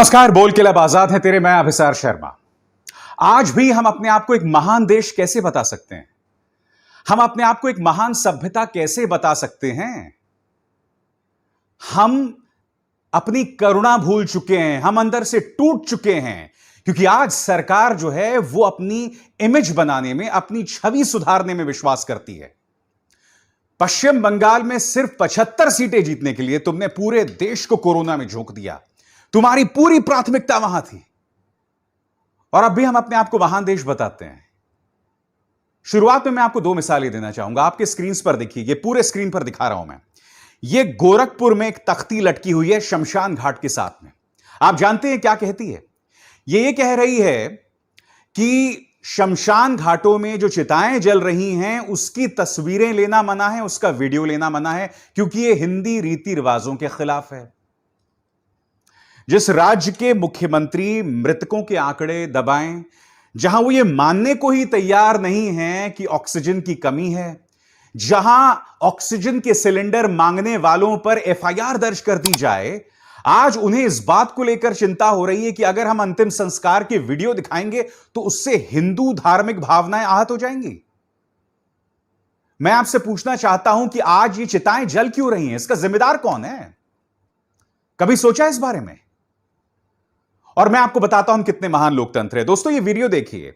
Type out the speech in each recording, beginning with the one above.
नमस्कार। बोल के लब आजाद है तेरे, मैं अभिसार शर्मा। आज भी हम अपने आप को एक महान देश कैसे बता सकते हैं? हम अपने आप को एक महान सभ्यता कैसे बता सकते हैं? हम अपनी करुणा भूल चुके हैं, हम अंदर से टूट चुके हैं, क्योंकि आज सरकार जो है वो अपनी इमेज बनाने में, अपनी छवि सुधारने में विश्वास करती है। पश्चिम बंगाल में सिर्फ 75 सीटें जीतने के लिए तुमने पूरे देश को कोरोना में झोंक दिया। तुम्हारी पूरी प्राथमिकता वहां थी, और अब भी हम अपने आप को महान देश बताते हैं। शुरुआत में मैं आपको दो मिसालें देना चाहूंगा। आपके स्क्रीन पर देखिए, ये पूरे स्क्रीन पर दिखा रहा हूं मैं। ये गोरखपुर में एक तख्ती लटकी हुई है शमशान घाट के साथ में। आप जानते हैं क्या कहती है? ये कह रही है कि शमशान घाटों में जो चिताएं जल रही हैं उसकी तस्वीरें लेना मना है, उसका वीडियो लेना मना है, क्योंकि ये हिंदी रीति रिवाजों के खिलाफ है। जिस राज्य के मुख्यमंत्री मृतकों के आंकड़े दबाएं, जहां वो ये मानने को ही तैयार नहीं है कि ऑक्सीजन की कमी है, जहां ऑक्सीजन के सिलेंडर मांगने वालों पर एफआईआर दर्ज कर दी जाए, आज उन्हें इस बात को लेकर चिंता हो रही है कि अगर हम अंतिम संस्कार के वीडियो दिखाएंगे तो उससे हिंदू धार्मिक भावनाएं आहत हो जाएंगी। मैं आपसे पूछना चाहता हूं कि आज ये चिताएं जल क्यों रही हैं? इसका जिम्मेदार कौन है? कभी सोचा इस बारे में? और मैं आपको बताता हूं हम कितने महान लोकतंत्र है। दोस्तों, ये वीडियो देखिए।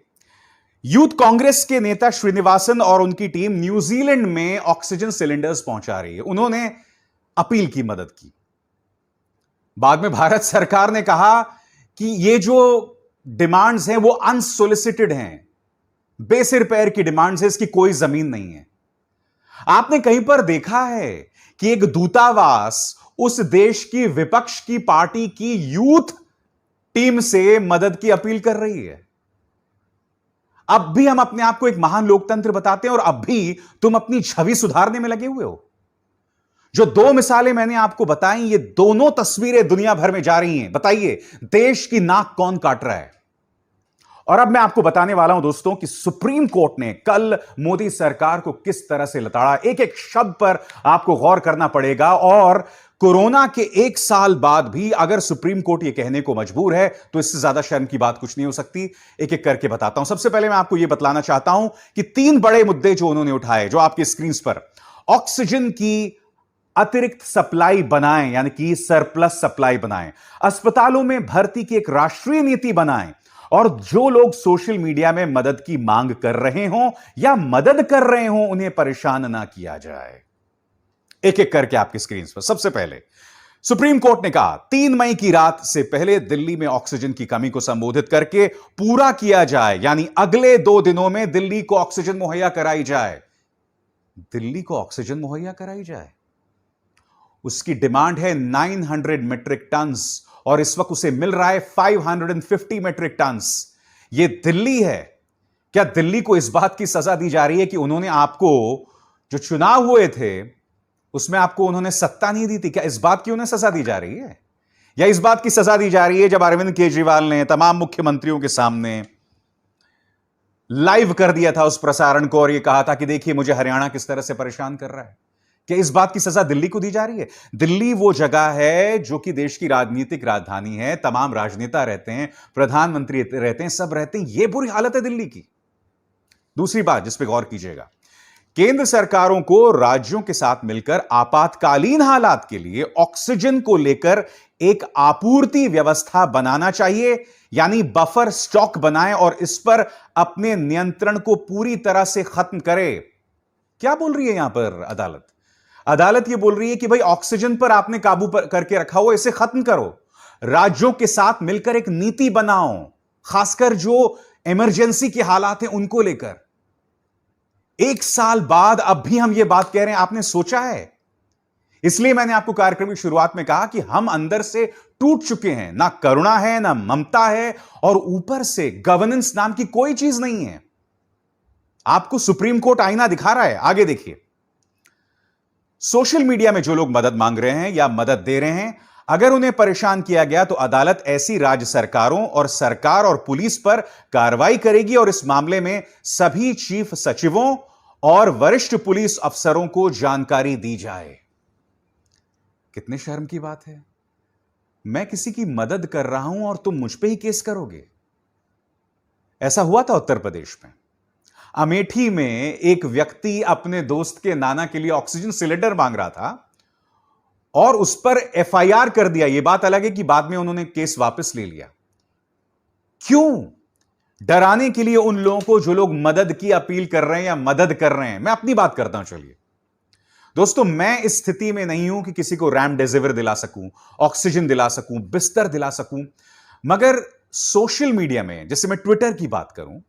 यूथ कांग्रेस के नेता श्रीनिवासन और उनकी टीम न्यूजीलैंड में ऑक्सीजन सिलेंडर्स पहुंचा रही है। उन्होंने अपील की, मदद की। बाद में भारत सरकार ने कहा कि ये जो डिमांड्स हैं वो अनसोलिसिटेड हैं, बेसिर पैर की डिमांड्स है, इसकी कोई जमीन नहीं है। आपने कहीं पर देखा है कि एक दूतावास उस देश की विपक्ष की पार्टी की यूथ टीम से मदद की अपील कर रही है? अब भी हम अपने आप को एक महान लोकतंत्र बताते हैं, और अब भी तुम अपनी छवि सुधारने में लगे हुए हो। जो दो मिसालें मैंने आपको बताई, ये दोनों तस्वीरें दुनिया भर में जा रही हैं। बताइए, देश की नाक कौन काट रहा है? और अब मैं आपको बताने वाला हूं दोस्तों कि सुप्रीम कोर्ट ने कल मोदी सरकार को किस तरह से लताड़ा। एक एक शब्द पर आपको गौर करना पड़ेगा, और कोरोना के 1 साल बाद भी अगर सुप्रीम कोर्ट यह कहने को मजबूर है तो इससे ज्यादा शर्म की बात कुछ नहीं हो सकती। एक एक करके बताता हूं। सबसे पहले मैं आपको यह बतलाना चाहता हूं कि 3 बड़े मुद्दे जो उन्होंने उठाए, जो आपकी स्क्रीन पर, ऑक्सीजन की अतिरिक्त सप्लाई बनाएं, यानी कि सरप्लस सप्लाई बनाएं, अस्पतालों में भर्ती की एक राष्ट्रीय नीति बनाएं, और जो लोग सोशल मीडिया में मदद की मांग कर रहे हों या मदद कर रहे हों उन्हें परेशान ना किया जाए। एक एक करके आपकी स्क्रीन पर। सबसे पहले सुप्रीम कोर्ट ने कहा 3 मई की रात से पहले दिल्ली में ऑक्सीजन की कमी को संबोधित करके पूरा किया जाए, यानी अगले 2 दिनों में दिल्ली को ऑक्सीजन मुहैया कराई जाए। दिल्ली को ऑक्सीजन मुहैया कराई जाए, उसकी डिमांड है 900 मेट्रिक टन्स, और इस वक्त उसे मिल रहा है 550 मेट्रिक टन्स। यह दिल्ली है। क्या दिल्ली को इस बात की सजा दी जा रही है कि उन्होंने आपको, जो चुनाव हुए थे उसमें आपको उन्होंने सत्ता नहीं दी थी? क्या इस बात की उन्हें सजा दी जा रही है? या इस बात की सजा दी जा रही है जब अरविंद केजरीवाल ने तमाम मुख्यमंत्रियों के सामने लाइव कर दिया था उस प्रसारण को, और यह कहा था कि देखिए मुझे हरियाणा किस तरह से परेशान कर रहा है? क्या इस बात की सजा दिल्ली को दी जा रही है? दिल्ली वो जगह है जो कि देश की राजनीतिक राजधानी है, तमाम राजनेता रहते हैं, प्रधानमंत्री रहते हैं, सब रहते हैं। यह बुरी हालत है दिल्ली की। दूसरी बात जिस पे गौर कीजिएगा, केंद्र सरकारों को राज्यों के साथ मिलकर आपातकालीन हालात के लिए ऑक्सीजन को लेकर एक आपूर्ति व्यवस्था बनाना चाहिए, यानी बफर स्टॉक बनाएं और इस पर अपने नियंत्रण को पूरी तरह से खत्म करें। क्या बोल रही है यहां पर अदालत? अदालत यह बोल रही है कि भाई ऑक्सीजन पर आपने काबू करके रखा हो, इसे खत्म करो। राज्यों के साथ मिलकर एक नीति बनाओ, खासकर जो इमरजेंसी के हालात हैं उनको लेकर। 1 साल बाद अब भी हम यह बात कह रहे हैं, आपने सोचा है? इसलिए मैंने आपको कार्यक्रम की शुरुआत में कहा कि हम अंदर से टूट चुके हैं। ना करुणा है, ना ममता है, और ऊपर से गवर्नेंस नाम की कोई चीज नहीं है। आपको सुप्रीम कोर्ट आईना दिखा रहा है। आगे देखिए, सोशल मीडिया में जो लोग मदद मांग रहे हैं या मदद दे रहे हैं, अगर उन्हें परेशान किया गया तो अदालत ऐसी राज्य सरकारों और सरकार और पुलिस पर कार्रवाई करेगी, और इस मामले में सभी चीफ सचिवों और वरिष्ठ पुलिस अफसरों को जानकारी दी जाए। कितने शर्म की बात है। मैं किसी की मदद कर रहा हूं और तुम मुझ पे ही केस करोगे। ऐसा हुआ था उत्तर प्रदेश में। अमेठी में एक व्यक्ति अपने दोस्त के नाना के लिए ऑक्सीजन सिलेंडर मांग रहा था और उस पर एफआईआर कर दिया। यह बात अलग है कि बाद में उन्होंने केस वापस ले लिया। क्यों? डराने के लिए उन लोगों को जो लोग मदद की अपील कर रहे हैं या मदद कर रहे हैं। मैं अपनी बात करता हूं। चलिए दोस्तों, मैं इस स्थिति में नहीं हूं कि किसी को रेमडेसिविर दिला सकूं, ऑक्सीजन दिला सकूं, बिस्तर दिला सकूं, मगर सोशल मीडिया में, जैसे मैं ट्विटर की बात करूं,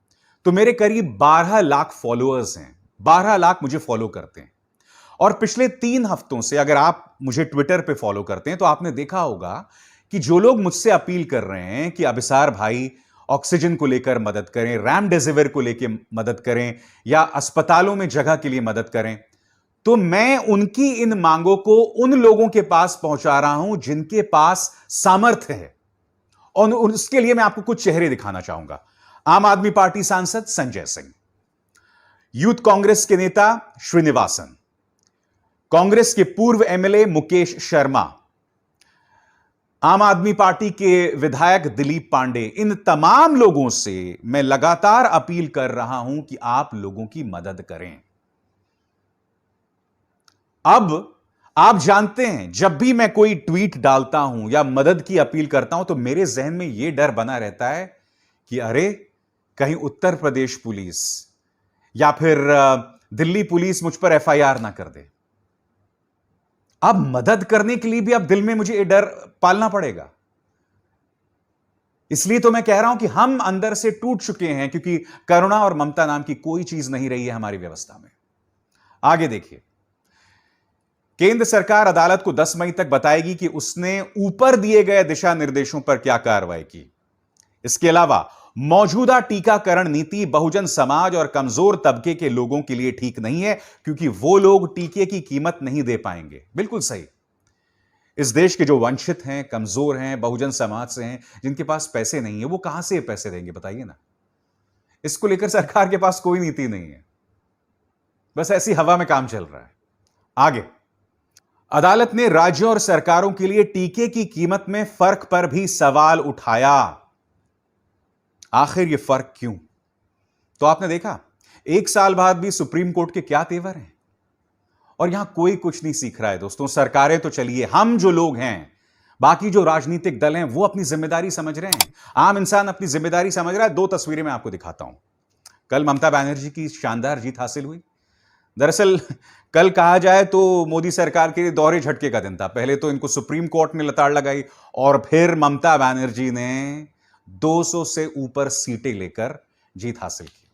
तो मेरे करीब 12 लाख फॉलोअर्स हैं। 12 लाख मुझे फॉलो करते हैं। और पिछले 3 हफ्तों से अगर आप मुझे ट्विटर पे फॉलो करते हैं तो आपने देखा होगा कि जो लोग मुझसे अपील कर रहे हैं कि अभिसार भाई ऑक्सीजन को लेकर मदद करें, रेमडेसिविर को लेकर मदद करें या अस्पतालों में जगह के लिए मदद करें, तो मैं उनकी इन मांगों को उन लोगों के पास पहुंचा रहा हूं जिनके पास सामर्थ्य है। और उसके लिए मैं आपको कुछ चेहरे दिखाना चाहूंगा। आम आदमी पार्टी सांसद संजय सिंह, यूथ कांग्रेस के नेता श्रीनिवासन, कांग्रेस के पूर्व एमएलए मुकेश शर्मा, आम आदमी पार्टी के विधायक दिलीप पांडे, इन तमाम लोगों से मैं लगातार अपील कर रहा हूं कि आप लोगों की मदद करें। अब आप जानते हैं, जब भी मैं कोई ट्वीट डालता हूं या मदद की अपील करता हूं तो मेरे जहन में यह डर बना रहता है कि अरे कहीं उत्तर प्रदेश पुलिस या फिर दिल्ली पुलिस मुझ पर एफआईआर ना कर दे। अब मदद करने के लिए भी अब दिल में मुझे यह डर पालना पड़ेगा। इसलिए तो मैं कह रहा हूं कि हम अंदर से टूट चुके हैं, क्योंकि करुणा और ममता नाम की कोई चीज नहीं रही है हमारी व्यवस्था में। आगे देखिए, केंद्र सरकार अदालत को 10 मई तक बताएगी कि उसने ऊपर दिए गए दिशा निर्देशों पर क्या कार्रवाई की। इसके अलावा मौजूदा टीकाकरण नीति बहुजन समाज और कमजोर तबके के लोगों के लिए ठीक नहीं है, क्योंकि वो लोग टीके की कीमत नहीं दे पाएंगे। बिल्कुल सही। इस देश के जो वंचित हैं, कमजोर हैं, बहुजन समाज से हैं, जिनके पास पैसे नहीं है, वो कहां से पैसे देंगे बताइए ना। इसको लेकर सरकार के पास कोई नीति नहीं है, बस ऐसी हवा में काम चल रहा है। आगे, अदालत ने राज्यों और सरकारों के लिए टीके की कीमत में फर्क पर भी सवाल उठाया। आखिर यह फर्क क्यों? तो आपने देखा, 1 साल बाद भी सुप्रीम कोर्ट के क्या तेवर हैं, और यहां कोई कुछ नहीं सीख रहा है। दोस्तों, सरकारें तो चलिए, हम जो लोग हैं, बाकी जो राजनीतिक दल हैं, वो अपनी जिम्मेदारी समझ रहे हैं। आम इंसान अपनी जिम्मेदारी समझ रहा है। 2 तस्वीरें मैं आपको दिखाता हूं। कल ममता बनर्जी की शानदार जीत हासिल हुई। दरअसल कल कहा जाए तो मोदी सरकार के लिए दोहरे झटके का दिन था। पहले तो इनको सुप्रीम कोर्ट ने लताड़ लगाई और फिर ममता बनर्जी ने 200 से ऊपर सीटें लेकर जीत हासिल की।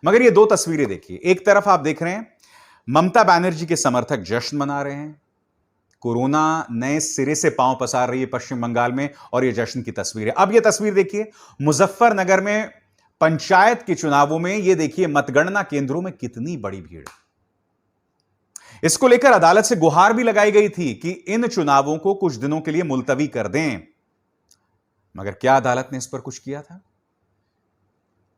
मगर ये 2 तस्वीरें देखिए। एक तरफ आप देख रहे हैं ममता बनर्जी के समर्थक जश्न मना रहे हैं। कोरोना नए सिरे से पांव पसार रही है पश्चिम बंगाल में, और ये जश्न की तस्वीर है। अब ये तस्वीर देखिए मुजफ्फरनगर में पंचायत के चुनावों में। ये देखिए मतगणना केंद्रों में कितनी बड़ी भीड़। इसको लेकर अदालत से गुहार भी लगाई गई थी कि इन चुनावों को कुछ दिनों के लिए मुलतवी कर दें, मगर क्या अदालत ने इस पर कुछ किया था?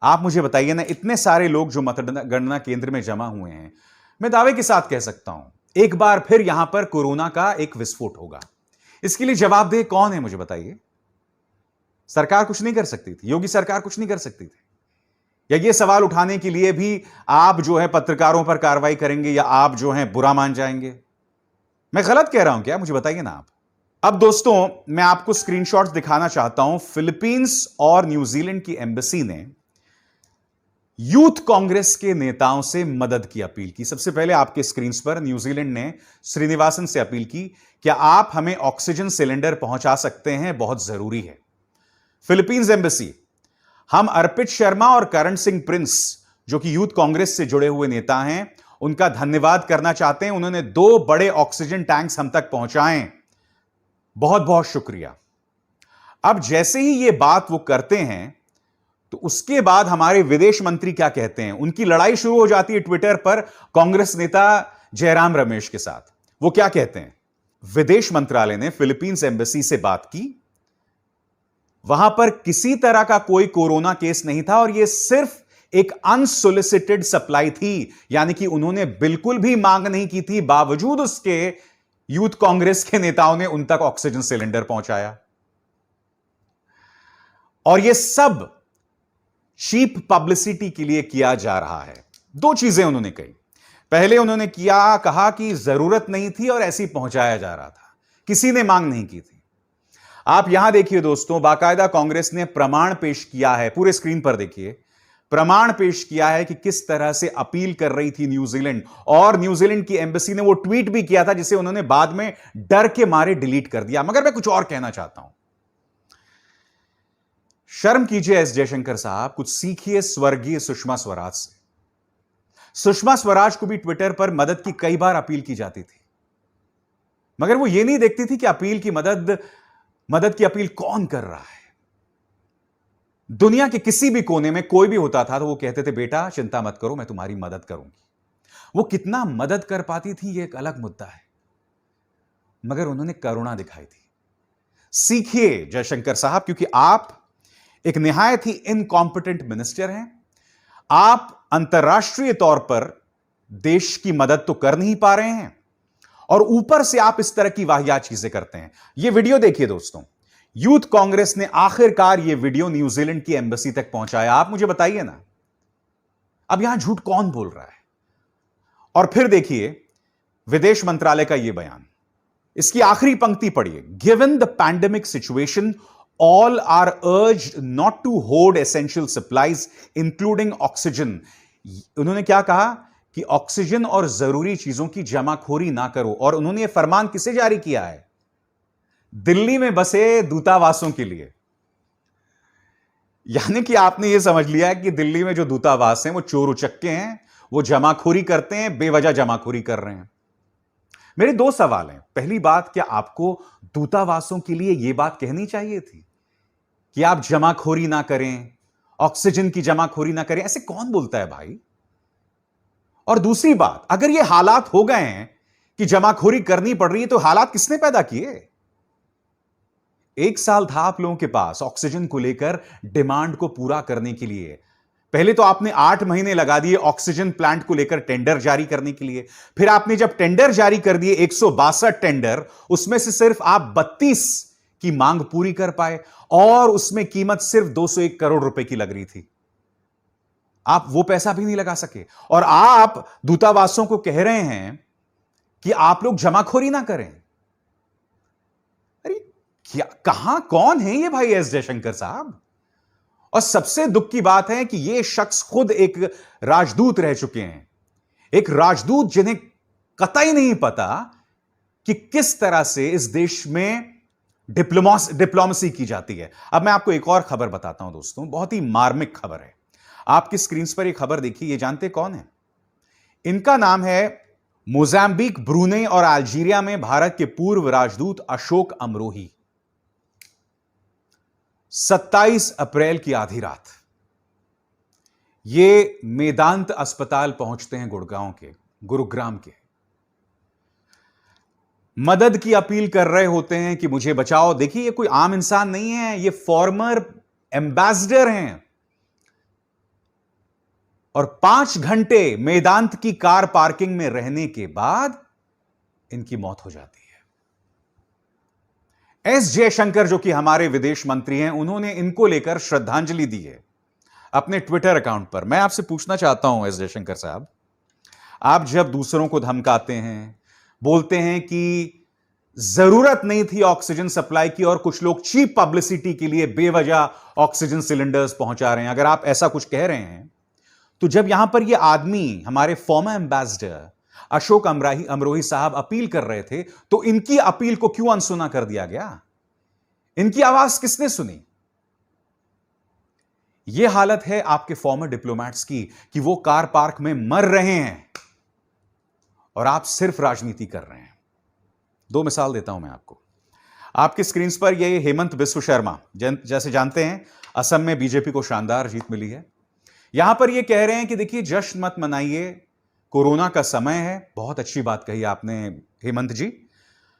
आप मुझे बताइए ना। इतने सारे लोग जो मतगणना केंद्र में जमा हुए हैं, मैं दावे के साथ कह सकता हूं एक बार फिर यहां पर कोरोना का एक विस्फोट होगा। इसके लिए जवाबदेह कौन है मुझे बताइए? सरकार कुछ नहीं कर सकती थी? योगी सरकार कुछ नहीं कर सकती थी? या ये सवाल उठाने के लिए भी आप जो है पत्रकारों पर कार्रवाई करेंगे, या आप जो है बुरा मान जाएंगे? मैं गलत कह रहा हूं क्या? मुझे बताइए ना आप। अब दोस्तों, मैं आपको स्क्रीनशॉट्स दिखाना चाहता हूं। फिलीपींस और न्यूजीलैंड की एम्बेसी ने यूथ कांग्रेस के नेताओं से मदद की अपील की। सबसे पहले आपके स्क्रीन पर न्यूजीलैंड ने श्रीनिवासन से अपील की, क्या आप हमें ऑक्सीजन सिलेंडर पहुंचा सकते हैं, बहुत जरूरी है। फिलीपींस एम्बेसी, हम अर्पित शर्मा और करण सिंह प्रिंस, जो कि यूथ कांग्रेस से जुड़े हुए नेता हैं, उनका धन्यवाद करना चाहते हैं। उन्होंने 2 बड़े ऑक्सीजन टैंक्स हम तक पहुंचाए, बहुत बहुत शुक्रिया। अब जैसे ही यह बात वो करते हैं तो उसके बाद हमारे विदेश मंत्री क्या कहते हैं? उनकी लड़ाई शुरू हो जाती है ट्विटर पर कांग्रेस नेता जयराम रमेश के साथ। वो क्या कहते हैं? विदेश मंत्रालय ने फिलीपींस एम्बेसी से बात की, वहां पर किसी तरह का कोई कोरोना केस नहीं था और यह सिर्फ एक अनसोलिसिटेड सप्लाई थी, यानी कि उन्होंने बिल्कुल भी मांग नहीं की थी। बावजूद उसके यूथ कांग्रेस के नेताओं ने उन तक ऑक्सीजन सिलेंडर पहुंचाया। और यह सब चीप पब्लिसिटी के लिए किया जा रहा है। दो चीजें उन्होंने कही। पहले उन्होंने कहा कि जरूरत नहीं थी और ऐसे ही पहुंचाया जा रहा था, किसी ने मांग नहीं की थी। आप यहां देखिए दोस्तों, बाकायदा कांग्रेस ने प्रमाण पेश किया है, पूरे स्क्रीन पर देखिए, प्रमाण पेश किया है कि किस तरह से अपील कर रही थी न्यूजीलैंड, और न्यूजीलैंड की एम्बेसी ने वो ट्वीट भी किया था जिसे उन्होंने बाद में डर के मारे डिलीट कर दिया। मगर मैं कुछ और कहना चाहता हूं। शर्म कीजिए एस जयशंकर साहब, कुछ सीखिए स्वर्गीय सुषमा स्वराज से। सुषमा स्वराज को भी ट्विटर पर मदद की कई बार अपील की जाती थी, मगर वो ये नहीं देखती थी कि मदद की अपील कौन कर रहा है। दुनिया के किसी भी कोने में कोई भी होता था तो वो कहते थे, बेटा चिंता मत करो, मैं तुम्हारी मदद करूंगी। वो कितना मदद कर पाती थी ये एक अलग मुद्दा है, मगर उन्होंने करुणा दिखाई थी। सीखिए जयशंकर साहब, क्योंकि आप एक निहायत ही इनकॉम्पिटेंट मिनिस्टर हैं। आप अंतर्राष्ट्रीय तौर पर देश की मदद तो कर नहीं पा रहे हैं, और ऊपर से आप इस तरह की वाहियात चीजें करते हैं। यह वीडियो देखिए दोस्तों, यूथ कांग्रेस ने आखिरकार यह वीडियो न्यूजीलैंड की एम्बेसी तक पहुंचाया। आप मुझे बताइए ना, अब यहां झूठ कौन बोल रहा है? और फिर देखिए विदेश मंत्रालय का यह बयान, इसकी आखिरी पंक्ति पढ़िए, given the pandemic situation all are urged not to hoard essential supplies including oxygen। उन्होंने क्या कहा कि ऑक्सीजन और जरूरी चीजों की जमाखोरी ना करो, और उन्होंने यह फरमान किसे जारी किया है? दिल्ली में बसे दूतावासों के लिए। यानी कि आपने यह समझ लिया है कि दिल्ली में जो दूतावास हैं वो चोर उचक्के हैं, वो जमाखोरी करते हैं, बेवजह जमाखोरी कर रहे हैं। मेरे दो सवाल हैं। पहली बात, क्या आपको दूतावासों के लिए यह बात कहनी चाहिए थी कि आप जमाखोरी ना करें, ऑक्सीजन की जमाखोरी ना करें? ऐसे कौन बोलता है भाई? और दूसरी बात, अगर ये हालात हो गए हैं कि जमाखोरी करनी पड़ रही है, तो हालात किसने पैदा किए? 1 साल था आप लोगों के पास ऑक्सीजन को लेकर डिमांड को पूरा करने के लिए। पहले तो आपने 8 महीने लगा दिए ऑक्सीजन प्लांट को लेकर टेंडर जारी करने के लिए। फिर आपने जब टेंडर जारी कर दिए 162 टेंडर, उसमें से सिर्फ आप 32 की मांग पूरी कर पाए, और उसमें कीमत सिर्फ 201 करोड़ रुपए की लग रही थी। आप वो पैसा भी नहीं लगा सके, और आप दूतावासों को कह रहे हैं कि आप लोग जमाखोरी ना करें। अरे क्या, कहां कौन है ये भाई एस जयशंकर साहब? और सबसे दुख की बात है कि ये शख्स खुद एक राजदूत रह चुके हैं, एक राजदूत जिन्हें कतई नहीं पता कि किस तरह से इस देश में डिप्लोमेसी की जाती है। अब मैं आपको एक और खबर बताता हूं दोस्तों, बहुत ही मार्मिक खबर है। आपकी स्क्रीन पर एक खबर देखिए, ये जानते कौन है? इनका नाम है मोजाम्बिक, ब्रूनेई और अल्जीरिया में भारत के पूर्व राजदूत अशोक अमरोही। 27 अप्रैल की आधी रात ये मेदांत अस्पताल पहुंचते हैं, गुरुग्राम के। मदद की अपील कर रहे होते हैं कि मुझे बचाओ। देखिए, ये कोई आम इंसान नहीं है, ये फॉर्मर एम्बेसडर हैं। और 5 घंटे मेदांत की कार पार्किंग में रहने के बाद इनकी मौत हो जाती है। एस जयशंकर, जो कि हमारे विदेश मंत्री हैं, उन्होंने इनको लेकर श्रद्धांजलि दी है अपने ट्विटर अकाउंट पर। मैं आपसे पूछना चाहता हूं एस जयशंकर साहब, आप जब दूसरों को धमकाते हैं, बोलते हैं कि जरूरत नहीं थी ऑक्सीजन सप्लाई की, और कुछ लोग चीप पब्लिसिटी के लिए बेवजह ऑक्सीजन सिलेंडर्स पहुंचा रहे हैं, अगर आप ऐसा कुछ कह रहे हैं, तो जब यहां पर यह आदमी, हमारे फॉर्मर एम्बेसडर अशोक अमरोही साहब अपील कर रहे थे, तो इनकी अपील को क्यों अनसुना कर दिया गया? इनकी आवाज किसने सुनी? यह हालत है आपके फॉर्मर डिप्लोमैट्स की कि वो कार पार्क में मर रहे हैं और आप सिर्फ राजनीति कर रहे हैं। 2 मिसाल देता हूं मैं आपको। आपकी स्क्रीन पर ये हेमंत बिस्व शर्मा, जैसे जानते हैं असम में बीजेपी को शानदार जीत मिली है। यहां पर ये कह रहे हैं कि देखिए, जश्न मत मनाइए, कोरोना का समय है। बहुत अच्छी बात कही आपने हेमंत जी,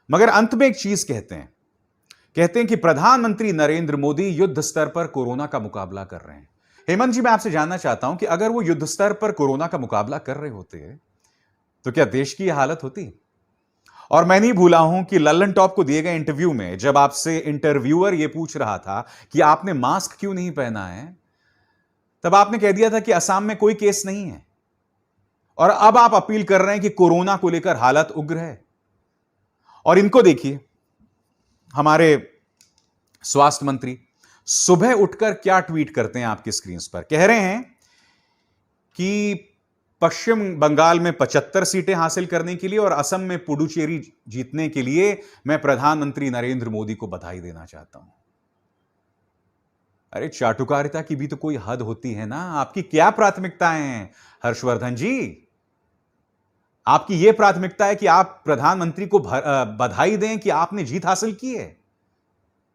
मगर अंत में एक चीज कहते हैं कि प्रधानमंत्री नरेंद्र मोदी युद्ध स्तर पर कोरोना का मुकाबला कर रहे हैं। हेमंत जी, मैं आपसे जानना चाहता हूं कि अगर वो युद्ध स्तर पर कोरोना का मुकाबला कर रहे होते तो क्या देश की यह हालत होती? और मैं नहीं भूला हूं कि लल्लन टॉप को दिए गए इंटरव्यू में जब आपसे इंटरव्यूअर यह पूछ रहा था कि आपने मास्क क्यों नहीं पहना है, तब आपने कह दिया था कि असम में कोई केस नहीं है। और अब आप अपील कर रहे हैं कि कोरोना को लेकर हालत उग्र है। और इनको देखिए, हमारे स्वास्थ्य मंत्री सुबह उठकर क्या ट्वीट करते हैं आपकी स्क्रीन पर। कह रहे हैं कि पश्चिम बंगाल में 75 सीटें हासिल करने के लिए और असम में पुडुचेरी जीतने के लिए मैं प्रधानमंत्री नरेंद्र मोदी को बधाई देना चाहता हूं। अरे चाटुकारिता की भी तो कोई हद होती है ना। आपकी क्या प्राथमिकताएं हैं हर्षवर्धन जी? आपकी यह प्राथमिकता है कि आप प्रधानमंत्री को बधाई दें कि आपने जीत हासिल की है,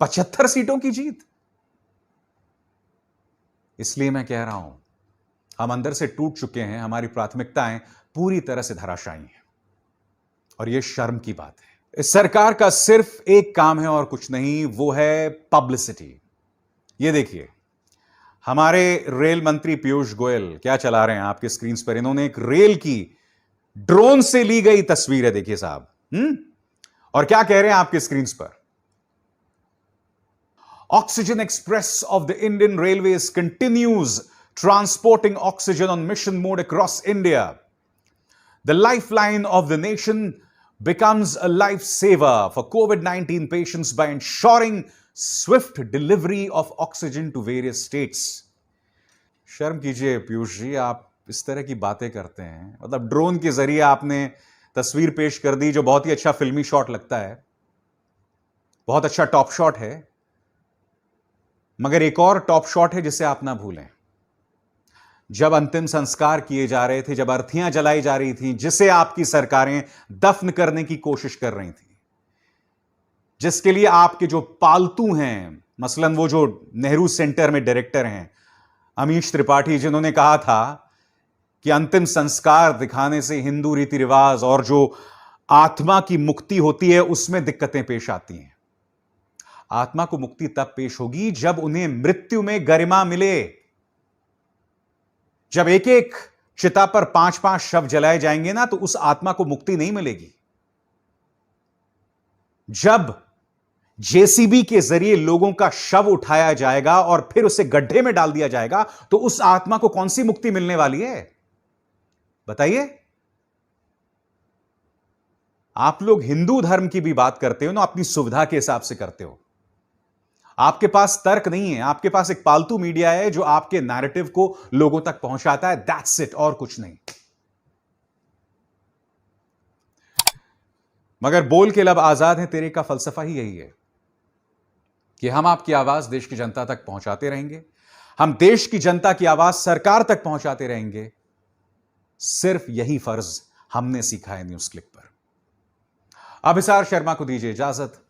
75 सीटों की जीत। इसलिए मैं कह रहा हूं, हम अंदर से टूट चुके हैं, हमारी प्राथमिकताएं पूरी तरह से धराशायी हैं और यह शर्म की बात है। इस सरकार का सिर्फ एक काम है और कुछ नहीं, वो है पब्लिसिटी। ये देखिए, हमारे रेल मंत्री पीयूष गोयल क्या चला रहे हैं आपके स्क्रीन पर। इन्होंने एक रेल की ड्रोन से ली गई तस्वीर है, देखिए साहब। और क्या कह रहे हैं आपके स्क्रीन पर? Oxygen express of the Indian railways continues transporting oxygen on mission mode across India. The lifeline of the nation becomes a lifesaver for COVID-19 patients by ensuring swift delivery of oxygen to various states. शर्म कीजिए पीयूष जी, आप इस तरह की बातें करते हैं। मतलब ड्रोन के जरिए आपने तस्वीर पेश कर दी जो बहुत ही अच्छा फिल्मी शॉट लगता है, बहुत अच्छा टॉप शॉट है। मगर एक और टॉप शॉट है जिसे आप ना भूलें। जब अंतिम संस्कार किए जा रहे थे, जब अर्थियां जलाई जा रही थीं, जिसे आपकी सरकारें दफन करने की कोशिश कर रही थी, जिसके लिए आपके जो पालतू हैं, मसलन वो जो नेहरू सेंटर में डायरेक्टर हैं अमीश त्रिपाठी, जिन्होंने कहा था कि अंतिम संस्कार दिखाने से हिंदू रीति रिवाज और जो आत्मा की मुक्ति होती है उसमें दिक्कतें पेश आती हैं। आत्मा को मुक्ति तब पेश होगी जब उन्हें मृत्यु में गरिमा मिले। जब एक एक चिता पर 5-5 शव जलाए जाएंगे ना, तो उस आत्मा को मुक्ति नहीं मिलेगी। जब जेसीबी के जरिए लोगों का शव उठाया जाएगा और फिर उसे गड्ढे में डाल दिया जाएगा, तो उस आत्मा को कौन सी मुक्ति मिलने वाली है बताइए? आप लोग हिंदू धर्म की भी बात करते हो ना, अपनी सुविधा के हिसाब से करते हो। आपके पास तर्क नहीं है, आपके पास एक पालतू मीडिया है जो आपके नैरेटिव को लोगों तक पहुंचाता है। दैट्स इट, और कुछ नहीं। मगर बोल के लब आजाद है तेरे का फलसफा ही यही है कि हम आपकी आवाज देश की जनता तक पहुंचाते रहेंगे, हम देश की जनता की आवाज सरकार तक पहुंचाते रहेंगे। सिर्फ यही फर्ज हमने सीखा है न्यूज़ क्लिक पर। अभिसार शर्मा को दीजिए इजाजत।